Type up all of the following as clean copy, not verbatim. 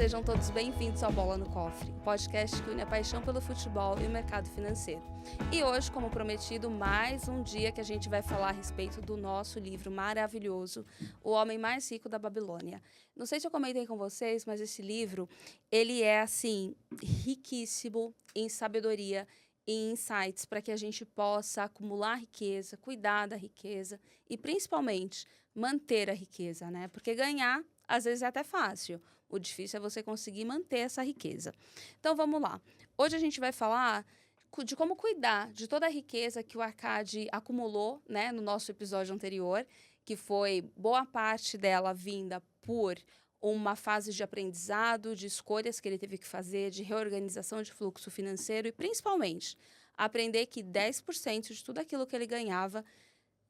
sejam todos bem-vindos ao Bola no Cofre, podcast que une a paixão pelo futebol e o mercado financeiro. E hoje, como prometido, mais um dia que a gente vai falar a respeito do nosso livro maravilhoso, O Homem Mais Rico da Babilônia. Não sei se eu comentei com vocês, mas esse livro, ele é, assim, riquíssimo em sabedoria e insights para que a gente possa acumular riqueza, cuidar da riqueza e, principalmente, manter a riqueza, né? Porque ganhar, às vezes, é até fácil. O difícil é você conseguir manter essa riqueza. Então, vamos lá. Hoje a gente vai falar de como cuidar de toda a riqueza que o Arcade acumulou, né, no nosso episódio anterior, que foi boa parte dela vinda por uma fase de aprendizado, de escolhas que ele teve que fazer, de reorganização de fluxo financeiro e, principalmente, aprender que 10% de tudo aquilo que ele ganhava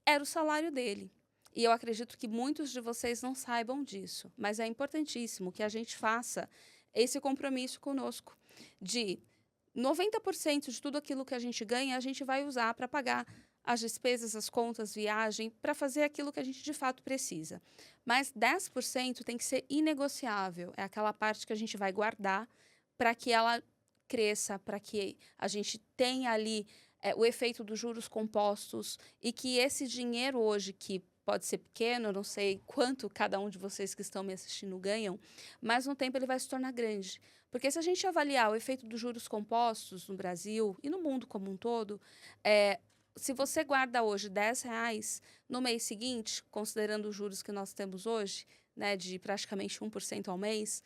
era o salário dele. E eu acredito que muitos de vocês não saibam disso, mas é importantíssimo que a gente faça esse compromisso conosco de 90% de tudo aquilo que a gente ganha, a gente vai usar para pagar as despesas, as contas, viagem, para fazer aquilo que a gente de fato precisa. Mas 10% tem que ser inegociável, é aquela parte que a gente vai guardar para que ela cresça, para que a gente tenha ali o efeito dos juros compostos e que esse dinheiro hoje que pode ser pequeno, eu não sei quanto cada um de vocês que estão me assistindo ganham, mas no tempo ele vai se tornar grande. Porque se a gente avaliar o efeito dos juros compostos no Brasil e no mundo como um todo, se você guarda hoje R$ 10, no mês seguinte, considerando os juros que nós temos hoje, né, de praticamente 1% ao mês,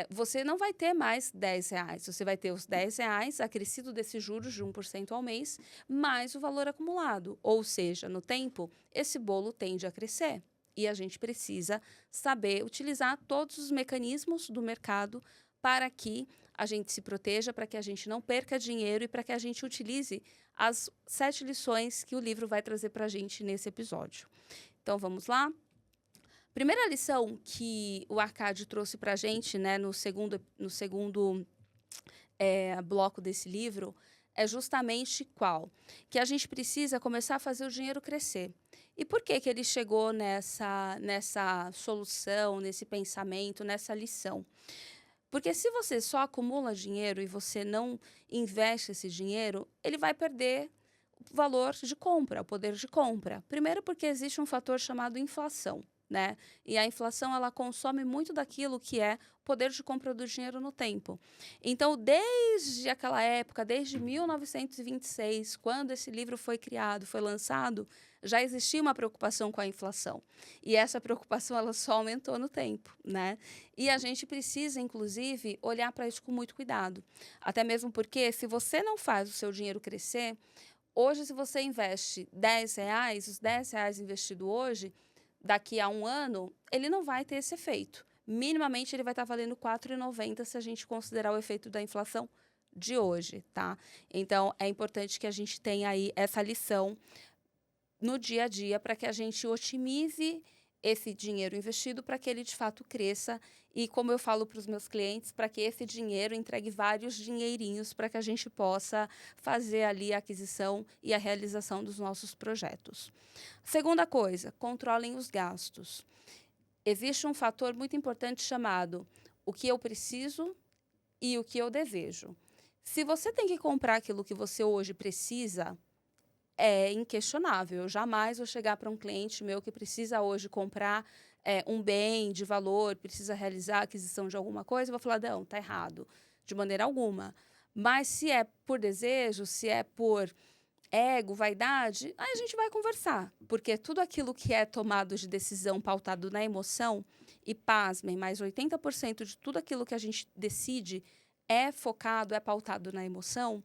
você não vai ter mais R$ 10. Você vai ter os R$ 10 acrescido desses juros de 1% ao mês, mais o valor acumulado. Ou seja, no tempo, esse bolo tende a crescer. E a gente precisa saber utilizar todos os mecanismos do mercado para que a gente se proteja, para que a gente não perca dinheiro e para que a gente utilize as 7 lições que o livro vai trazer para a gente nesse episódio. Então, vamos lá? Primeira lição que o Arcade trouxe para a gente, né, no segundo bloco desse livro, é justamente qual? Que a gente precisa começar a fazer o dinheiro crescer. E por que ele chegou nessa solução, nesse pensamento, nessa lição? Porque se você só acumula dinheiro e você não investe esse dinheiro, ele vai perder o valor de compra, o poder de compra. Primeiro porque existe um fator chamado inflação, né? E a inflação, ela consome muito daquilo que é o poder de compra do dinheiro no tempo. Então, desde aquela época, desde 1926, quando esse livro foi criado, foi lançado, já existia uma preocupação com a inflação. E essa preocupação, ela só aumentou no tempo, né? E a gente precisa, inclusive, olhar para isso com muito cuidado. Até mesmo porque, se você não faz o seu dinheiro crescer, hoje, se você investe R$ 10, os R$ 10 investido hoje, daqui a um ano, ele não vai ter esse efeito. Minimamente, ele vai estar valendo R$ 4,90 se a gente considerar o efeito da inflação de hoje, tá? Então, é importante que a gente tenha aí essa lição no dia a dia para que a gente otimize esse dinheiro investido para que ele de fato cresça e, como eu falo para os meus clientes, para que esse dinheiro entregue vários dinheirinhos para que a gente possa fazer ali a aquisição e a realização dos nossos projetos. Segunda coisa, controlem os gastos. Existe um fator muito importante chamado o que eu preciso e o que eu desejo. Se você tem que comprar aquilo que você hoje precisa, é inquestionável. Eu jamais vou chegar para um cliente meu que precisa hoje comprar um bem de valor, precisa realizar a aquisição de alguma coisa, eu vou falar, não, está errado, de maneira alguma. Mas se é por desejo, se é por ego, vaidade, aí a gente vai conversar. Porque tudo aquilo que é tomado de decisão pautado na emoção, e pasmem, mais 80% de tudo aquilo que a gente decide é focado, é pautado na emoção,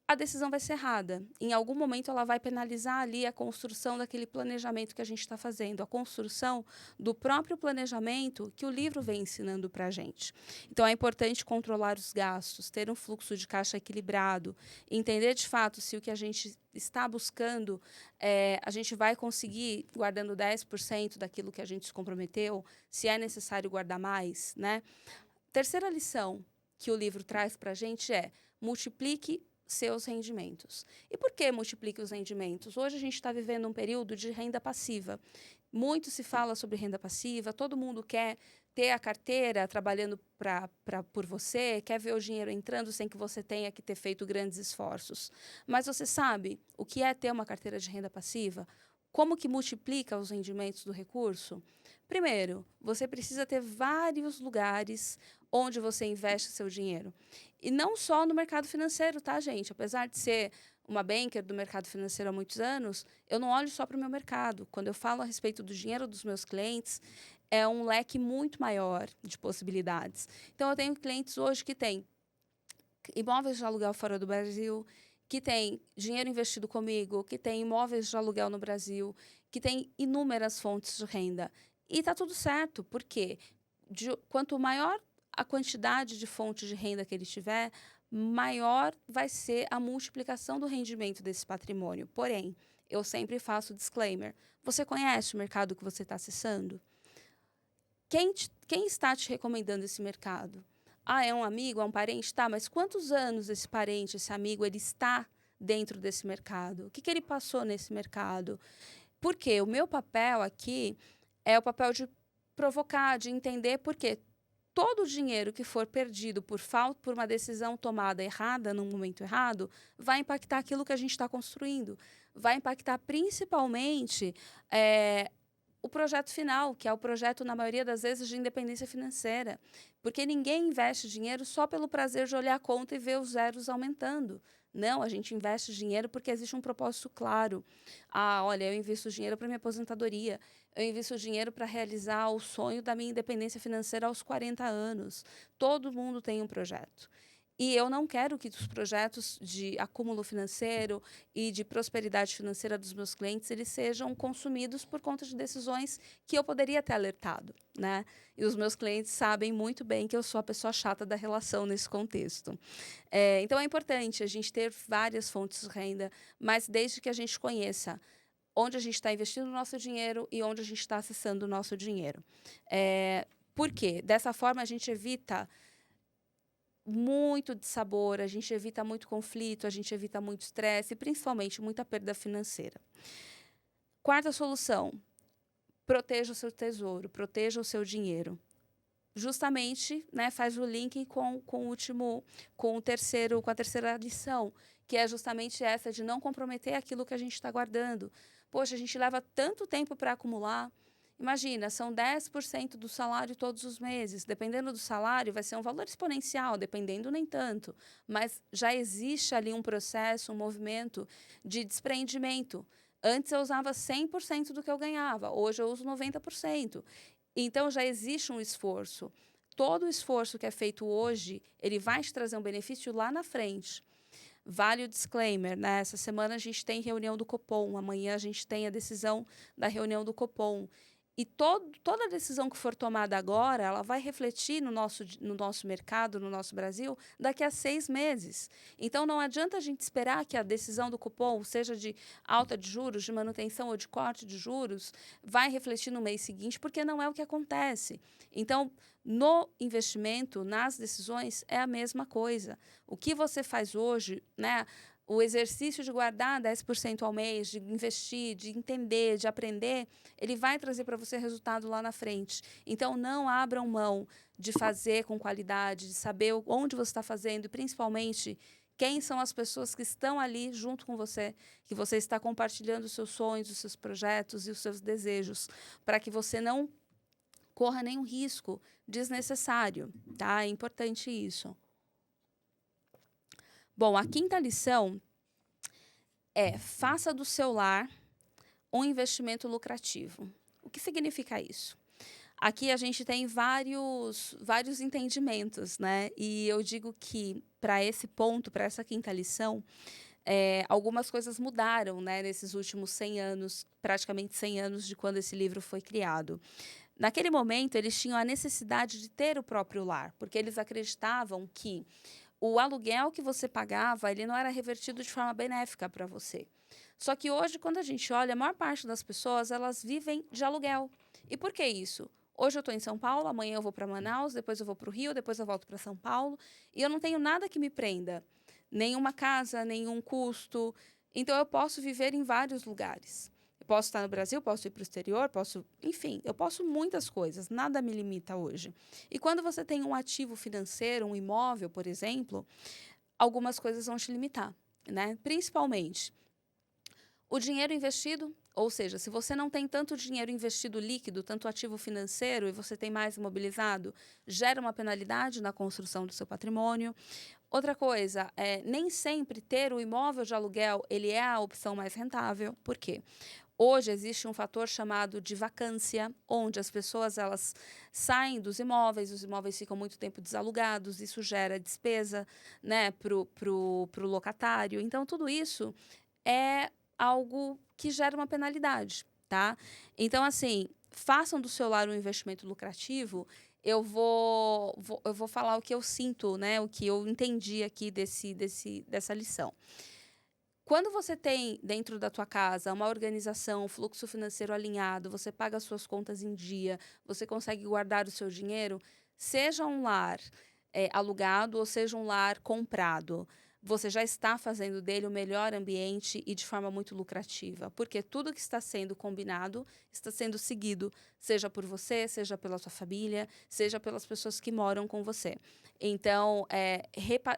a decisão vai ser errada. Em algum momento, ela vai penalizar ali a construção daquele planejamento que a gente está fazendo, a construção do próprio planejamento que o livro vem ensinando para a gente. Então, é importante controlar os gastos, ter um fluxo de caixa equilibrado, entender de fato se o que a gente está buscando, a gente vai conseguir, guardando 10% daquilo que a gente se comprometeu, se é necessário guardar mais, né? Terceira lição que o livro traz para a gente é multiplique seus rendimentos. E por que multiplique os rendimentos? Hoje a gente está vivendo um período de renda passiva. Muito se fala sobre renda passiva, todo mundo quer ter a carteira trabalhando por você, quer ver o dinheiro entrando sem que você tenha que ter feito grandes esforços. Mas você sabe o que é ter uma carteira de renda passiva? Como que multiplica os rendimentos do recurso? Primeiro, você precisa ter vários lugares onde você investe seu dinheiro. E não só no mercado financeiro, tá, gente? Apesar de ser uma banker do mercado financeiro há muitos anos, eu não olho só para o meu mercado. Quando eu falo a respeito do dinheiro dos meus clientes, é um leque muito maior de possibilidades. Então, eu tenho clientes hoje que têm imóveis de aluguel fora do Brasil, que têm dinheiro investido comigo, que têm imóveis de aluguel no Brasil, que têm inúmeras fontes de renda. E está tudo certo, porque quanto maior a quantidade de fontes de renda que ele tiver, maior vai ser a multiplicação do rendimento desse patrimônio. Porém, eu sempre faço disclaimer. Você conhece o mercado que você está acessando? Quem está te recomendando esse mercado? Ah, é um amigo, é um parente? Tá, mas quantos anos esse parente, esse amigo, ele está dentro desse mercado? O que ele passou nesse mercado? Porque o meu papel aqui é o papel de provocar, de entender porque todo o dinheiro que for perdido por uma decisão tomada errada, num momento errado, vai impactar aquilo que a gente está construindo. Vai impactar principalmente o projeto final, que é o projeto, na maioria das vezes, de independência financeira. Porque ninguém investe dinheiro só pelo prazer de olhar a conta e ver os zeros aumentando. Não, a gente investe dinheiro porque existe um propósito claro. Ah, olha, eu invisto dinheiro para minha aposentadoria. Eu invisto dinheiro para realizar o sonho da minha independência financeira aos 40 anos. Todo mundo tem um projeto. E eu não quero que os projetos de acúmulo financeiro e de prosperidade financeira dos meus clientes eles sejam consumidos por conta de decisões que eu poderia ter alertado, né? E os meus clientes sabem muito bem que eu sou a pessoa chata da relação nesse contexto. Então, é importante a gente ter várias fontes de renda, mas desde que a gente conheça onde a gente está investindo o nosso dinheiro e onde a gente está acessando o nosso dinheiro. Por quê? Dessa forma, a gente evita muito dissabor, a gente evita muito conflito, a gente evita muito estresse e, principalmente, muita perda financeira. Quarta solução, proteja o seu tesouro, proteja o seu dinheiro. Justamente, né, faz o link com a terceira lição, que é justamente essa de não comprometer aquilo que a gente está guardando. Poxa, a gente leva tanto tempo para acumular. Imagina, são 10% do salário todos os meses. Dependendo do salário, vai ser um valor exponencial, dependendo nem tanto. Mas já existe ali um processo, um movimento de desprendimento. Antes eu usava 100% do que eu ganhava, hoje eu uso 90%. Então já existe um esforço. Todo o esforço que é feito hoje, ele vai te trazer um benefício lá na frente. Vale o disclaimer, né? Essa semana a gente tem reunião do Copom, amanhã a gente tem a decisão da reunião do Copom. E toda a decisão que for tomada agora, ela vai refletir no nosso mercado, no nosso Brasil, daqui a 6 meses. Então, não adianta a gente esperar que a decisão do Copom, seja de alta de juros, de manutenção ou de corte de juros, vai refletir no mês seguinte, porque não é o que acontece. Então, no investimento, nas decisões, é a mesma coisa. O que você faz hoje, né? O exercício de guardar 10% ao mês, de investir, de entender, de aprender, ele vai trazer para você resultado lá na frente. Então, não abram mão de fazer com qualidade, de saber onde você está fazendo e, principalmente, quem são as pessoas que estão ali junto com você, que você está compartilhando os seus sonhos, os seus projetos e os seus desejos, para que você não corra nenhum risco desnecessário, tá? É importante isso. Bom, a quinta lição é: faça do seu lar um investimento lucrativo. O que significa isso? Aqui a gente tem vários entendimentos, né? E eu digo que, para esse ponto, para essa quinta lição, algumas coisas mudaram, né, nesses últimos 100 anos, praticamente 100 anos de quando esse livro foi criado. Naquele momento, eles tinham a necessidade de ter o próprio lar, porque eles acreditavam que o aluguel que você pagava, ele não era revertido de forma benéfica para você. Só que hoje, quando a gente olha, a maior parte das pessoas, elas vivem de aluguel. E por que isso? Hoje eu estou em São Paulo, amanhã eu vou para Manaus, depois eu vou para o Rio, depois eu volto para São Paulo, e eu não tenho nada que me prenda, nenhuma casa, nenhum custo. Então, eu posso viver em vários lugares. posso estar no Brasil, posso ir para o exterior, enfim, eu posso muitas coisas, nada me limita hoje. E quando você tem um ativo financeiro, um imóvel, por exemplo, algumas coisas vão te limitar, né? Principalmente o dinheiro investido, ou seja, se você não tem tanto dinheiro investido líquido, tanto ativo financeiro, e você tem mais imobilizado, gera uma penalidade na construção do seu patrimônio. Outra coisa, nem sempre ter o imóvel de aluguel, ele é a opção mais rentável. Por quê? Hoje existe um fator chamado de vacância, onde as pessoas elas saem dos imóveis, os imóveis ficam muito tempo desalugados, isso gera despesa, né, pro locatário. Então, tudo isso é algo que gera uma penalidade, tá? Então, assim, façam do seu lar um investimento lucrativo. Eu vou falar o que eu sinto, né, o que eu entendi aqui dessa lição. Quando você tem dentro da tua casa uma organização, um fluxo financeiro alinhado, você paga as suas contas em dia, você consegue guardar o seu dinheiro, seja um lar alugado ou seja um lar comprado, você já está fazendo dele o melhor ambiente e de forma muito lucrativa, porque tudo que está sendo combinado está sendo seguido, seja por você, seja pela sua família, seja pelas pessoas que moram com você. Então,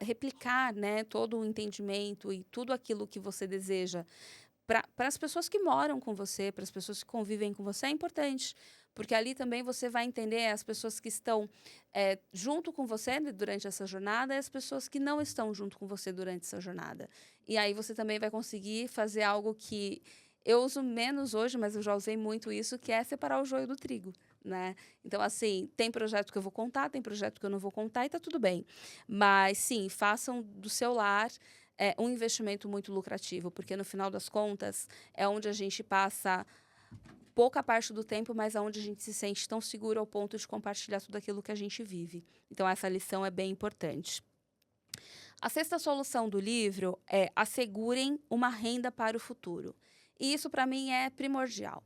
replicar, né, todo o entendimento e tudo aquilo que você deseja para as pessoas que moram com você, para as pessoas que convivem com você, é importante. Porque ali também você vai entender as pessoas que estão junto com você durante essa jornada e as pessoas que não estão junto com você durante essa jornada. E aí você também vai conseguir fazer algo que eu uso menos hoje, mas eu já usei muito isso, que é separar o joio do trigo, né? Então, assim, tem projeto que eu vou contar, tem projeto que eu não vou contar e tá tudo bem. Mas, sim, façam do seu lar um investimento muito lucrativo, porque no final das contas é onde a gente passa pouca parte do tempo, mas aonde a gente se sente tão seguro ao ponto de compartilhar tudo aquilo que a gente vive. Então, essa lição é bem importante. A sexta solução do livro é assegurem uma renda para o futuro. E isso, para mim, é primordial.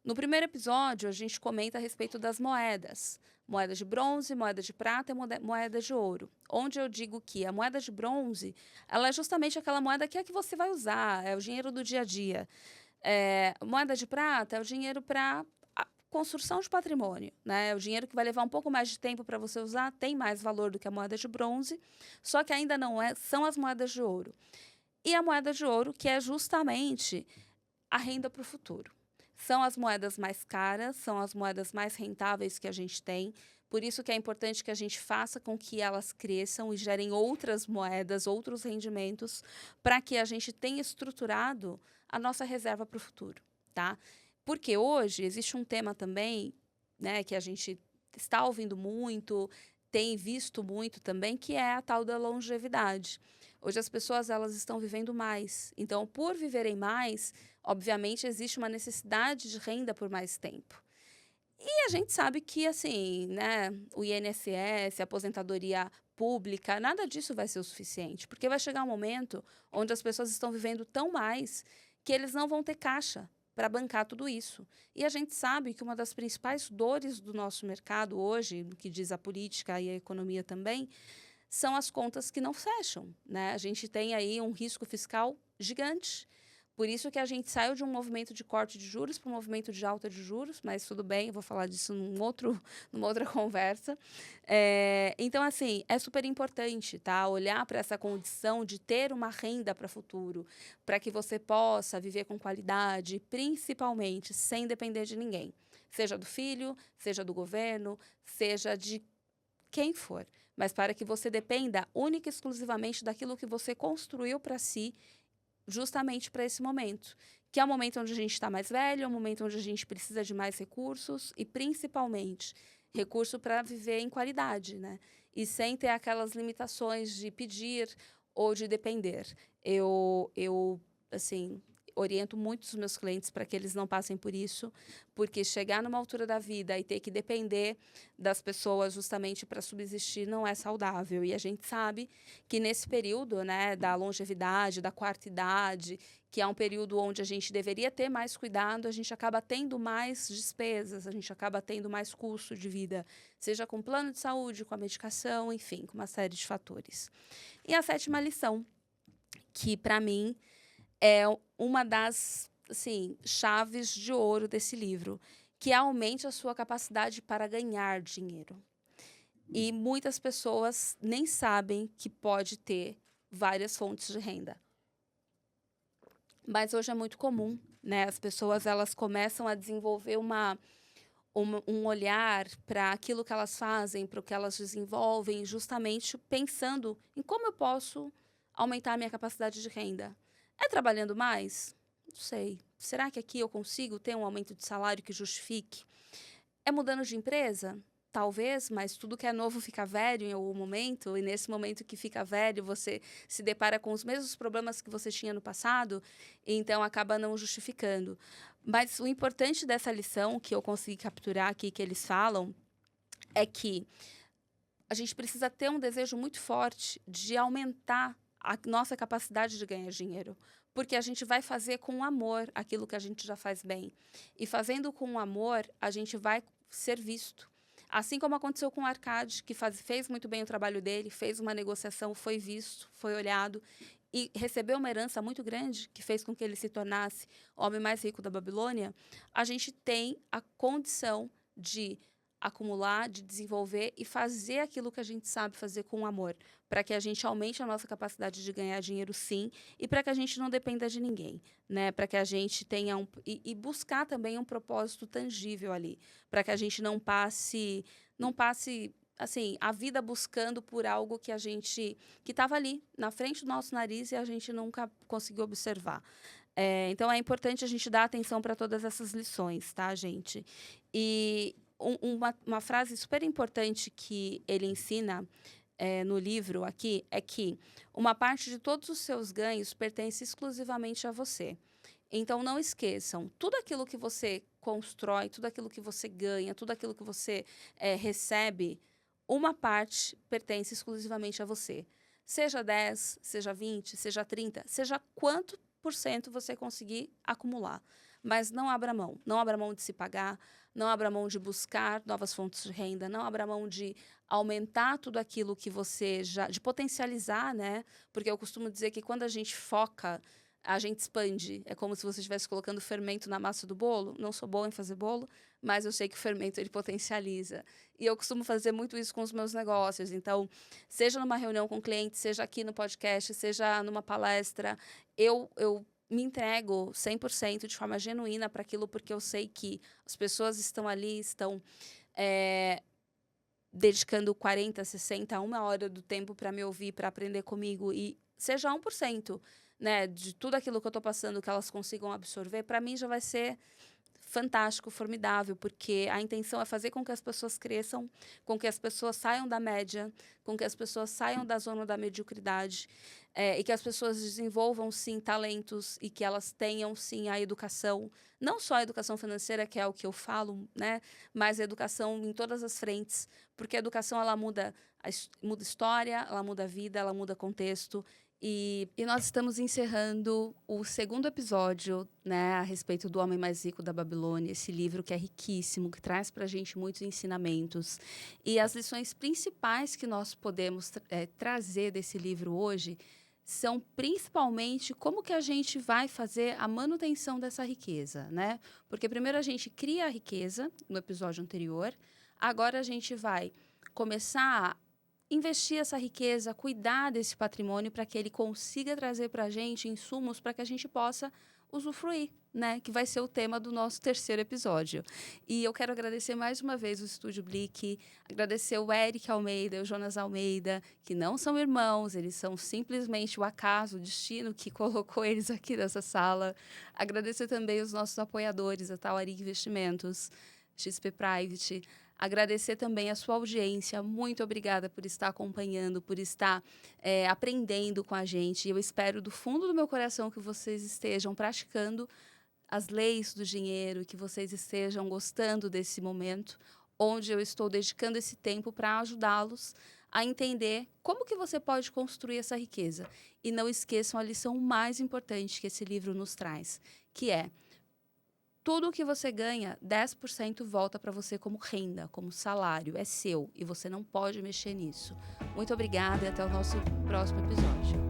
No primeiro episódio, a gente comenta a respeito das moedas. Moeda de bronze, moeda de prata e moeda de ouro. Onde eu digo que a moeda de bronze, ela é justamente aquela moeda que é que você vai usar, é o dinheiro do dia a dia. Moeda de prata é o dinheiro para construção de patrimônio, né? É o dinheiro que vai levar um pouco mais de tempo para você usar, tem mais valor do que a moeda de bronze, só que ainda não são as moedas de ouro. E a moeda de ouro, que é justamente a renda para o futuro. São as moedas mais caras, são as moedas mais rentáveis que a gente tem. Por isso que é importante que a gente faça com que elas cresçam e gerem outras moedas, outros rendimentos, para que a gente tenha estruturado a nossa reserva para o futuro, tá? Porque hoje existe um tema também, né, que a gente está ouvindo muito, tem visto muito também, que é a tal da longevidade. Hoje as pessoas elas estão vivendo mais. Então, por viverem mais, obviamente existe uma necessidade de renda por mais tempo. E a gente sabe que, assim, né, o INSS, a aposentadoria pública, nada disso vai ser o suficiente, porque vai chegar um momento onde as pessoas estão vivendo tão mais que eles não vão ter caixa para bancar tudo isso. E a gente sabe que uma das principais dores do nosso mercado hoje, no que diz a política e a economia também, são as contas que não fecham, né? A gente tem aí um risco fiscal gigante. Por isso que a gente saiu de um movimento de corte de juros para um movimento de alta de juros, mas tudo bem, eu vou falar disso numa outra conversa. Então, assim, é super importante, tá? Olhar para essa condição de ter uma renda para o futuro, para que você possa viver com qualidade, principalmente sem depender de ninguém. Seja do filho, seja do governo, seja de quem for, mas para que você dependa única e exclusivamente daquilo que você construiu para si, justamente para esse momento, que é o momento onde a gente está mais velho, é o momento onde a gente precisa de mais recursos e, principalmente, recurso para viver em qualidade, né? E sem ter aquelas limitações de pedir ou de depender. Assim, oriento muito os meus clientes para que eles não passem por isso, porque chegar numa altura da vida e ter que depender das pessoas justamente para subsistir não é saudável. E a gente sabe que nesse período, né, da longevidade, da quarta idade, que é um período onde a gente deveria ter mais cuidado, a gente acaba tendo mais despesas, a gente acaba tendo mais custo de vida, seja com plano de saúde, com a medicação, enfim, com uma série de fatores. E a sétima lição, que para mim é uma das assim, chaves de ouro desse livro, que é aumente a sua capacidade para ganhar dinheiro. E muitas pessoas nem sabem que pode ter várias fontes de renda. Mas hoje é muito comum, né? As pessoas elas começam a desenvolver um olhar para aquilo que elas fazem, para o que elas desenvolvem, justamente pensando em como eu posso aumentar a minha capacidade de renda. É trabalhando mais? Não sei. Será que aqui eu consigo ter um aumento de salário que justifique? É mudando de empresa? Talvez, mas tudo que é novo fica velho em algum momento, e nesse momento que fica velho, você se depara com os mesmos problemas que você tinha no passado, e então acaba não justificando. Mas o importante dessa lição que eu consegui capturar aqui, que eles falam, é que a gente precisa ter um desejo muito forte de aumentar a nossa capacidade de ganhar dinheiro. Porque a gente vai fazer com amor aquilo que a gente já faz bem. E fazendo com amor, a gente vai ser visto. Assim como aconteceu com o Arcade, que fez muito bem o trabalho dele, fez uma negociação, foi visto, foi olhado e recebeu uma herança muito grande, que fez com que ele se tornasse o homem mais rico da Babilônia, a gente tem a condição de acumular, de desenvolver e fazer aquilo que a gente sabe fazer com amor, para que a gente aumente a nossa capacidade de ganhar dinheiro, sim, e para que a gente não dependa de ninguém, né? Para que a gente tenha e buscar também um propósito tangível ali, para que a gente não passe assim a vida buscando por algo que que estava ali na frente do nosso nariz e a gente nunca conseguiu observar. Então é importante a gente dar atenção para todas essas lições, tá, gente? E uma frase super importante que ele ensina no livro aqui é que uma parte de todos os seus ganhos pertence exclusivamente a você. Então, não esqueçam, tudo aquilo que você constrói, tudo aquilo que você ganha, tudo aquilo que você recebe, uma parte pertence exclusivamente a você. Seja 10, seja 20, seja 30, seja quanto por cento você conseguir acumular. Mas não abra mão. Não abra mão de se pagar, não abra mão de buscar novas fontes de renda, não abra mão de aumentar tudo aquilo que você já... de potencializar, né? Porque eu costumo dizer que quando a gente foca, a gente expande. É como se você estivesse colocando fermento na massa do bolo. Não sou boa em fazer bolo, mas eu sei que o fermento ele potencializa. E eu costumo fazer muito isso com os meus negócios. Então, seja numa reunião com clientes, seja aqui no podcast, seja numa palestra, eu me entrego 100% de forma genuína para aquilo, porque eu sei que as pessoas estão ali, estão dedicando 40, 60, uma hora do tempo para me ouvir, para aprender comigo, e seja 1%, né, de tudo aquilo que eu estou passando, que elas consigam absorver, para mim já vai ser fantástico, formidável, porque a intenção é fazer com que as pessoas cresçam, com que as pessoas saiam da média, com que as pessoas saiam da zona da mediocridade, e que as pessoas desenvolvam, sim, talentos e que elas tenham, sim, a educação, não só a educação financeira, que é o que eu falo, né, mas a educação em todas as frentes, porque a educação ela muda história, ela muda a vida, ela muda contexto. E nós estamos encerrando o segundo episódio, né, a respeito do Homem Mais Rico da Babilônia, esse livro que é riquíssimo, que traz para a gente muitos ensinamentos. E as lições principais que nós podemos trazer desse livro hoje são principalmente como que a gente vai fazer a manutenção dessa riqueza, né? Porque primeiro a gente cria a riqueza, no episódio anterior, agora a gente vai começar investir essa riqueza, cuidar desse patrimônio para que ele consiga trazer para a gente insumos para que a gente possa usufruir, né? Que vai ser o tema do nosso terceiro episódio. E eu quero agradecer mais uma vez o Estúdio Blick, agradecer o Eric Almeida e o Jonas Almeida, que não são irmãos, eles são simplesmente o acaso, o destino que colocou eles aqui nessa sala. Agradecer também os nossos apoiadores, a Tauarig Investimentos, XP Private. Agradecer também a sua audiência. Muito obrigada por estar acompanhando, por estar aprendendo com a gente. Eu espero do fundo do meu coração que vocês estejam praticando as leis do dinheiro, que vocês estejam gostando desse momento, onde eu estou dedicando esse tempo para ajudá-los a entender como que você pode construir essa riqueza. E não esqueçam a lição mais importante que esse livro nos traz, que é: tudo o que você ganha, 10% volta para você como renda, como salário. É seu e você não pode mexer nisso. Muito obrigada e até o nosso próximo episódio.